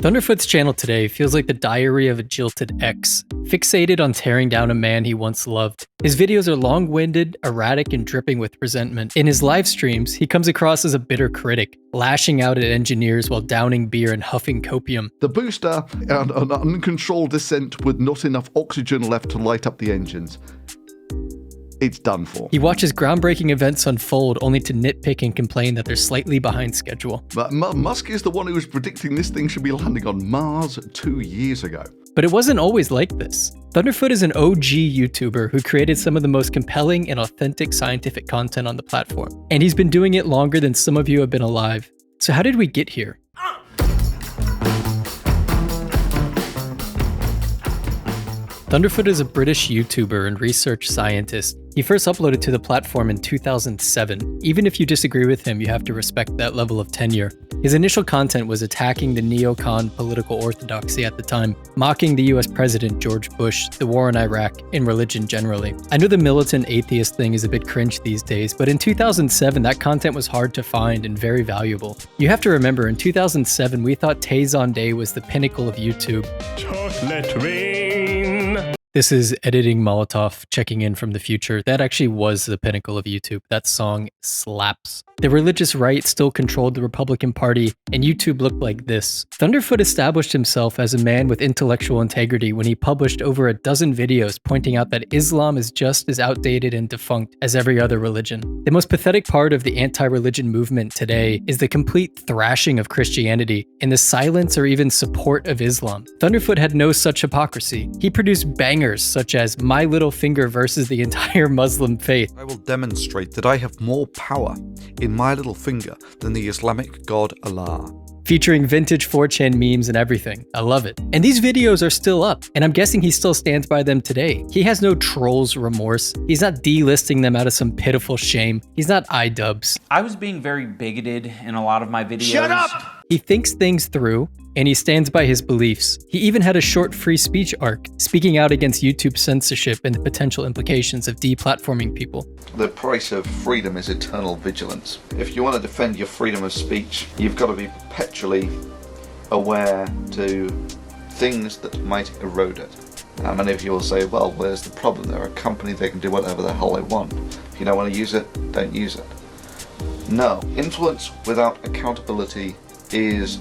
Thunderfoot's channel today feels like the diary of a jilted ex, fixated on tearing down a man he once loved. His videos are long-winded, erratic, and dripping with resentment. In his live streams, he comes across as a bitter critic, lashing out at engineers while downing beer and huffing copium. The booster and an uncontrolled descent with not enough oxygen left to light up the engines. It's done for. He watches groundbreaking events unfold only to nitpick and complain that they're slightly behind schedule. But Musk is the one who was predicting this thing should be landing on Mars 2 years ago. But it wasn't always like this. Thunderfoot is an OG YouTuber who created some of the most compelling and authentic scientific content on the platform. And he's been doing it longer than some of you have been alive. So how did we get here? Thunderfoot is a British YouTuber and research scientist. He first uploaded to the platform in 2007. Even if you disagree with him, you have to respect that level of tenure. His initial content was attacking the neocon political orthodoxy at the time, mocking the US President George Bush, the war in Iraq, and religion generally. I know the militant atheist thing is a bit cringe these days, but in 2007 that content was hard to find and very valuable. You have to remember, in 2007 we thought Tay Day was the pinnacle of YouTube. Chocolate rain. This is Editing Molotov checking in from the future. That actually was the pinnacle of YouTube. That song slaps. The religious right still controlled the Republican Party, and YouTube looked like this. Thunderfoot established himself as a man with intellectual integrity when he published over a dozen videos pointing out that Islam is just as outdated and defunct as every other religion. The most pathetic part of the anti-religion movement today is the complete thrashing of Christianity and the silence or even support of Islam. Thunderfoot had no such hypocrisy. He produced bangers such as My Little Finger versus the entire Muslim faith. I will demonstrate that I have more power in my little finger than the Islamic god Allah. Featuring vintage 4chan memes and everything. I love it. And these videos are still up, and I'm guessing he still stands by them today. He has no trolls remorse. He's not delisting them out of some pitiful shame. He's not iDubbbz. I was being very bigoted in a lot of my videos. Shut up! He thinks things through, and he stands by his beliefs. He even had a short free speech arc, speaking out against YouTube censorship and the potential implications of deplatforming people. The price of freedom is eternal vigilance. If you want to defend your freedom of speech, you've got to be perpetually aware to things that might erode it. Many of you will say, well, where's the problem? They're a company, they can do whatever the hell they want. If you don't want to use it, don't use it. No, influence without accountability is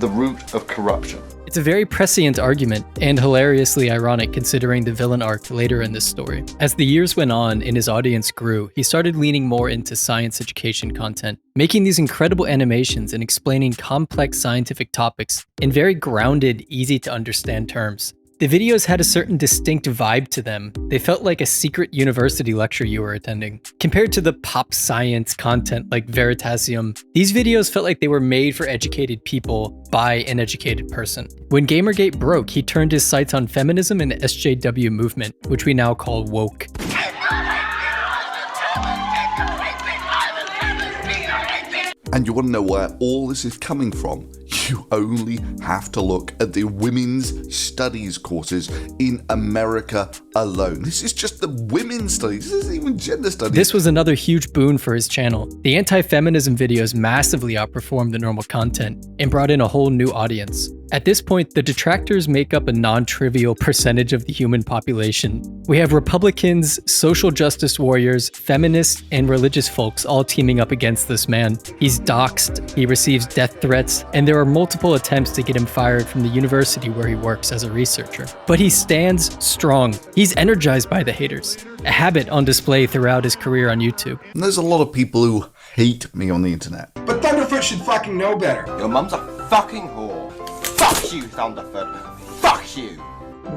the root of corruption. It's a very prescient argument, and hilariously ironic considering the villain arc later in this story. As the years went on and his audience grew, he started leaning more into science education content, making these incredible animations and explaining complex scientific topics in very grounded, easy to understand terms. The videos had a certain distinct vibe to them. They felt like a secret university lecture you were attending. Compared to the pop science content like Veritasium, these videos felt like they were made for educated people by an educated person. When Gamergate broke, he turned his sights on feminism and the SJW movement, which we now call woke. And you want to know where all this is coming from? You only have to look at the women's studies courses in America alone. This is just the women's studies. This isn't even gender studies. This was another huge boon for his channel. The anti-feminism videos massively outperformed the normal content and brought in a whole new audience. At this point, the detractors make up a non-trivial percentage of the human population. We have Republicans, social justice warriors, feminists, and religious folks all teaming up against this man. He's doxxed, he receives death threats, and there are multiple attempts to get him fired from the university where he works as a researcher. But he stands strong. He's energized by the haters, a habit on display throughout his career on YouTube. And there's a lot of people who hate me on the internet. But Thunderfoot should fucking know better. Your mum's a fucking whore. Fuck you, Thunderfoot. Fuck you.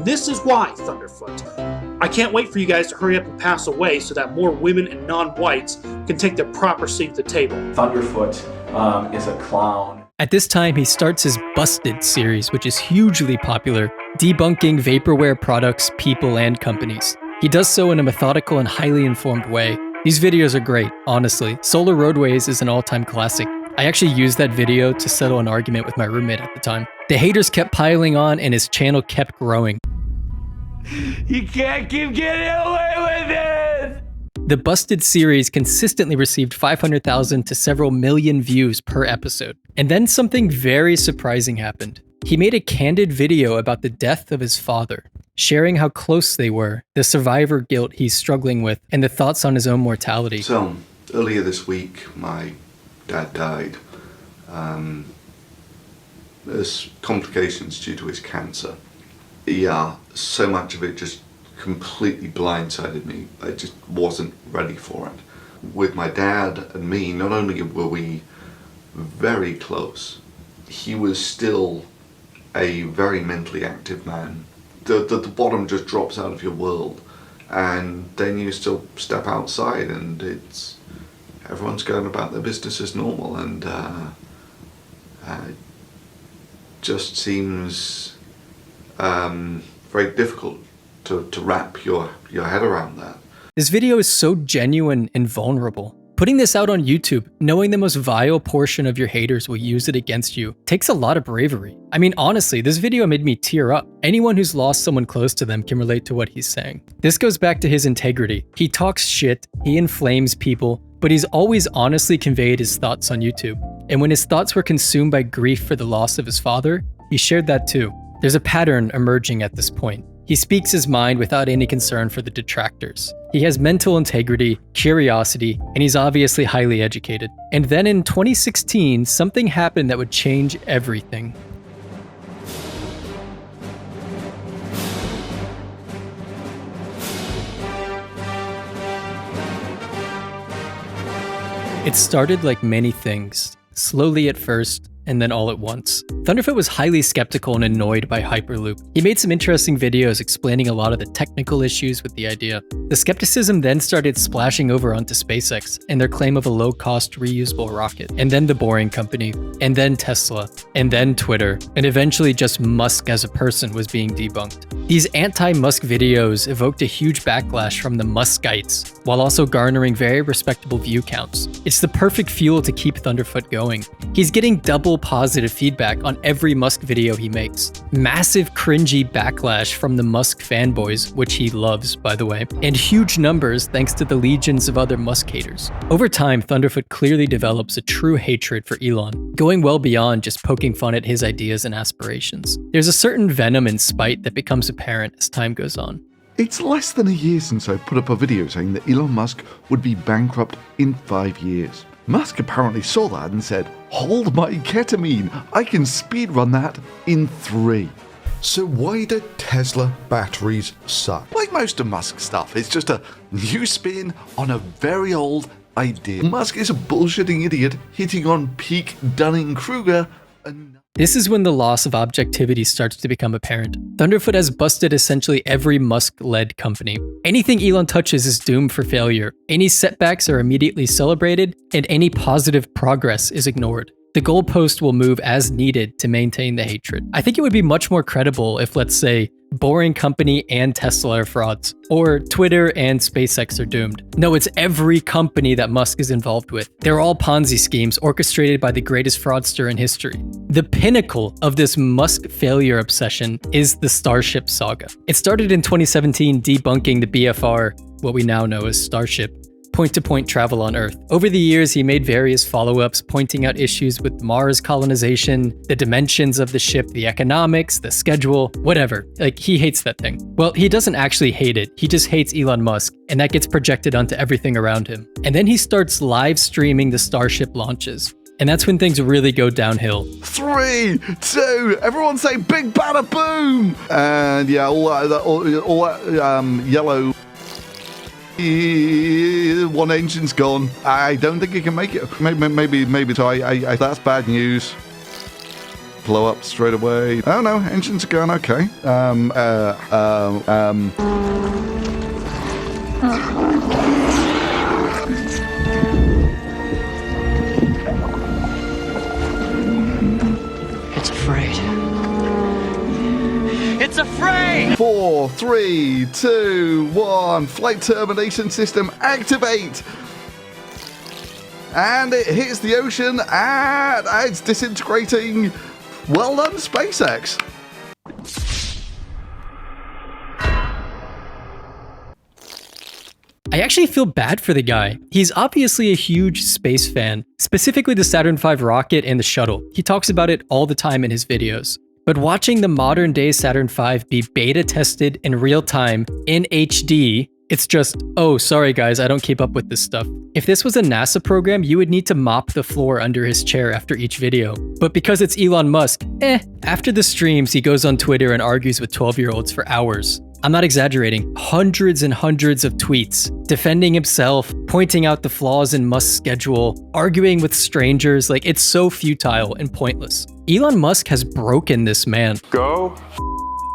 This is why, Thunderfoot. I can't wait for you guys to hurry up and pass away so that more women and non-whites can take their proper seat at the table. Thunderfoot is a clown. At this time, he starts his Busted series, which is hugely popular, debunking vaporware products, people, and companies. He does so in a methodical and highly informed way. These videos are great, honestly. Solar Roadways is an all-time classic. I actually used that video to settle an argument with my roommate at the time. The haters kept piling on and his channel kept growing. You can't keep getting away with it! The Busted series consistently received 500,000 to several million views per episode. And then something very surprising happened. He made a candid video about the death of his father, sharing how close they were, the survivor guilt he's struggling with, and the thoughts on his own mortality. So, earlier this week, my dad died. There's complications due to his cancer. Yeah, so much of it just completely blindsided me. I just wasn't ready for it. With my dad and me, not only were we very close, he was still a very mentally active man. The bottom just drops out of your world, and then you still step outside and everyone's going about their business as normal, and just seems very difficult to wrap your head around that. This video is so genuine and vulnerable. Putting this out on YouTube, knowing the most vile portion of your haters will use it against you, takes a lot of bravery. I mean, honestly, this video made me tear up. Anyone who's lost someone close to them can relate to what he's saying. This goes back to his integrity. He talks shit, he inflames people, but he's always honestly conveyed his thoughts on YouTube. And when his thoughts were consumed by grief for the loss of his father, he shared that too. There's a pattern emerging at this point. He speaks his mind without any concern for the detractors. He has mental integrity, curiosity, and he's obviously highly educated. And then in 2016, something happened that would change everything. It started like many things, slowly at first, and then all at once. Thunderf00t was highly skeptical and annoyed by Hyperloop. He made some interesting videos explaining a lot of the technical issues with the idea. The skepticism then started splashing over onto SpaceX and their claim of a low-cost reusable rocket, and then the Boring Company, and then Tesla, and then Twitter, and eventually just Musk as a person was being debunked. These anti-Musk videos evoked a huge backlash from the Muskites, while also garnering very respectable view counts. It's the perfect fuel to keep Thunderf00t going. He's getting double positive feedback on every Musk video he makes. Massive cringy backlash from the Musk fanboys, which he loves, by the way, and huge numbers thanks to the legions of other Musk haters. Over time, Thunderf00t clearly develops a true hatred for Elon, going well beyond just poking fun at his ideas and aspirations. There's a certain venom and spite that becomes apparent as time goes on. It's less than a year since I put up a video saying that Elon Musk would be bankrupt in 5 years. Musk apparently saw that and said, "Hold my ketamine, I can speedrun that in 3. So why do Tesla batteries suck? Like most of Musk's stuff, it's just a new spin on a very old idea. Musk is a bullshitting idiot hitting on peak Dunning-Kruger and... This is when the loss of objectivity starts to become apparent. Thunderf00t has busted essentially every Musk-led company. Anything Elon touches is doomed for failure. Any setbacks are immediately celebrated, and any positive progress is ignored. The goalpost will move as needed to maintain the hatred. I think it would be much more credible if, let's say, Boring Company and Tesla are frauds, or Twitter and SpaceX are doomed. No, it's every company that Musk is involved with. They're all Ponzi schemes orchestrated by the greatest fraudster in history. The pinnacle of this Musk failure obsession is the Starship saga. It started in 2017 debunking the BFR, what we now know as Starship, point-to-point travel on Earth. Over the years, he made various follow-ups pointing out issues with Mars colonization, the dimensions of the ship, the economics, the schedule, whatever. Like, he hates that thing. Well, he doesn't actually hate it, he just hates Elon Musk, and that gets projected onto everything around him. And then he starts live streaming the Starship launches. And that's when things really go downhill. 3, 2, everyone say big bada boom! And yeah, all that yellow... One engine's gone. I don't think he can make it. Maybe. So that's bad news. Blow up straight away. Oh no, engines are gone. Okay. It's afraid. It's afraid! 4, 3, 2, 1. Flight termination system activate. And it hits the ocean and it's disintegrating. Well done, SpaceX. I actually feel bad for the guy. He's obviously a huge space fan, specifically the Saturn V rocket and the shuttle. He talks about it all the time in his videos. But watching the modern day Saturn V be beta tested in real time in HD, it's just, oh, sorry guys, I don't keep up with this stuff. If this was a NASA program, you would need to mop the floor under his chair after each video. But because it's Elon Musk, after the streams, he goes on Twitter and argues with 12-year-olds for hours. I'm not exaggerating, hundreds and hundreds of tweets, defending himself, pointing out the flaws in Musk's schedule, arguing with strangers, like it's so futile and pointless. Elon Musk has broken this man. Go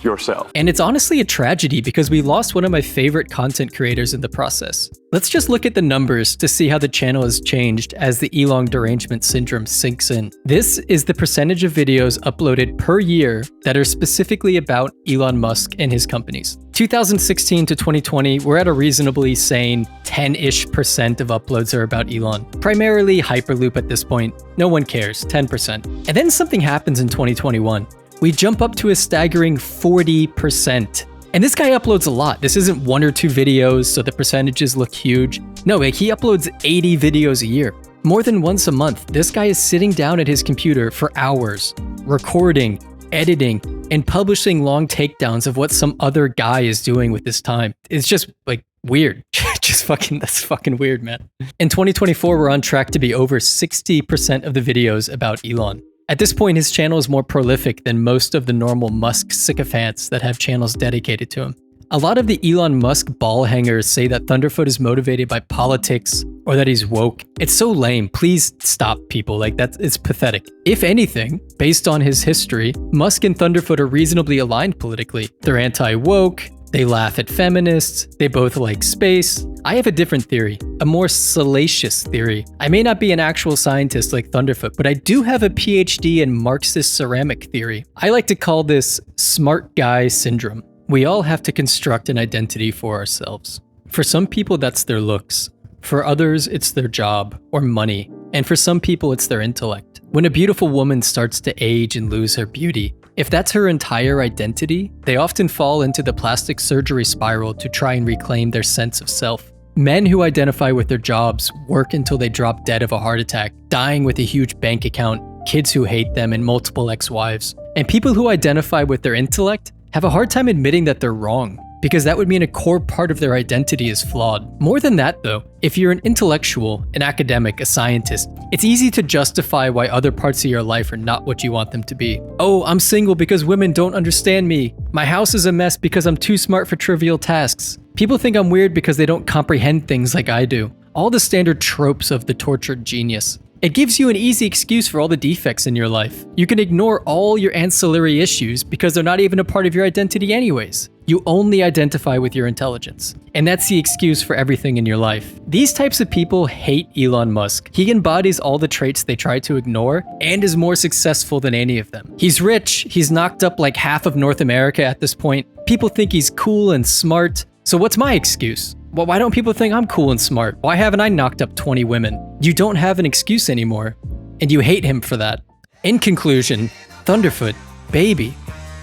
yourself. And it's honestly a tragedy because we lost one of my favorite content creators in the process. Let's just look at the numbers to see how the channel has changed as the Elon derangement syndrome sinks in. This is the percentage of videos uploaded per year that are specifically about Elon Musk and his companies. 2016 to 2020, we're at a reasonably sane 10-ish% of uploads are about Elon. Primarily Hyperloop at this point. No one cares, 10%. And then something happens in 2021. We jump up to a staggering 40%. And this guy uploads a lot. This isn't 1 or 2 videos, so the percentages look huge. No, like he uploads 80 videos a year. More than once a month, this guy is sitting down at his computer for hours, recording, editing, and publishing long takedowns of what some other guy is doing with his time. It's just like weird. That's fucking weird, man. In 2024, we're on track to be over 60% of the videos about Elon. At this point, his channel is more prolific than most of the normal Musk sycophants that have channels dedicated to him. A lot of the Elon Musk ball hangers say that Thunderfoot is motivated by politics or that he's woke. It's so lame. Please stop, people. Like, it's pathetic. If anything, based on his history, Musk and Thunderfoot are reasonably aligned politically. They're anti-woke. They laugh at feminists, they both like space. I have a different theory, a more salacious theory. I may not be an actual scientist like Thunderfoot, but I do have a PhD in Marxist ceramic theory. I like to call this smart guy syndrome. We all have to construct an identity for ourselves. For some people, that's their looks. For others, it's their job or money. And for some people, it's their intellect. When a beautiful woman starts to age and lose her beauty, if that's her entire identity, they often fall into the plastic surgery spiral to try and reclaim their sense of self. Men who identify with their jobs work until they drop dead of a heart attack, dying with a huge bank account, kids who hate them, and multiple ex-wives. And people who identify with their intellect have a hard time admitting that they're wrong, because that would mean a core part of their identity is flawed. More than that though, if you're an intellectual, an academic, a scientist, it's easy to justify why other parts of your life are not what you want them to be. Oh, I'm single because women don't understand me. My house is a mess because I'm too smart for trivial tasks. People think I'm weird because they don't comprehend things like I do. All the standard tropes of the tortured genius. It gives you an easy excuse for all the defects in your life. You can ignore all your ancillary issues because they're not even a part of your identity anyways. You only identify with your intelligence. And that's the excuse for everything in your life. These types of people hate Elon Musk. He embodies all the traits they try to ignore and is more successful than any of them. He's rich, he's knocked up like half of North America at this point. People think he's cool and smart. So what's my excuse? Well, why don't people think I'm cool and smart? Why haven't I knocked up 20 women? You don't have an excuse anymore, and you hate him for that. In conclusion, Thunderfoot, baby,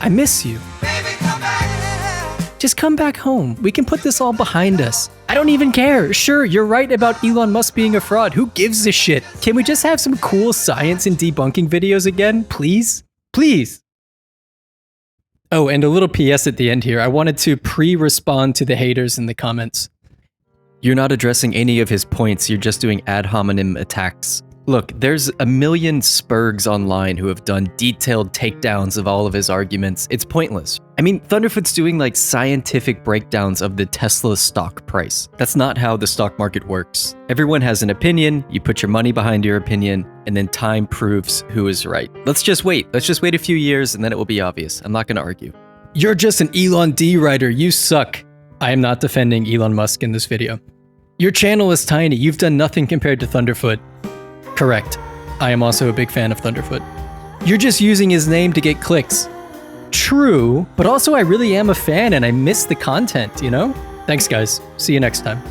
I miss you. Baby, come back. Just come back home. We can put this all behind us. I don't even care. Sure, you're right about Elon Musk being a fraud. Who gives a shit? Can we just have some cool science and debunking videos again, please? Please. Oh, and a little PS at the end here. I wanted to pre-respond to the haters in the comments. You're not addressing any of his points, you're just doing ad hominem attacks. Look, there's a million spurgs online who have done detailed takedowns of all of his arguments. It's pointless. I mean, Thunderfoot's doing like scientific breakdowns of the Tesla stock price. That's not how the stock market works. Everyone has an opinion, you put your money behind your opinion, and then time proves who is right. Let's just wait. Let's just wait a few years and then it will be obvious. I'm not gonna argue. You're just an Elon D writer, you suck. I am not defending Elon Musk in this video. Your channel is tiny, you've done nothing compared to Thunderfoot. Correct. I am also a big fan of Thunderfoot. You're just using his name to get clicks. True, but also I really am a fan and I miss the content, you know? Thanks guys, see you next time.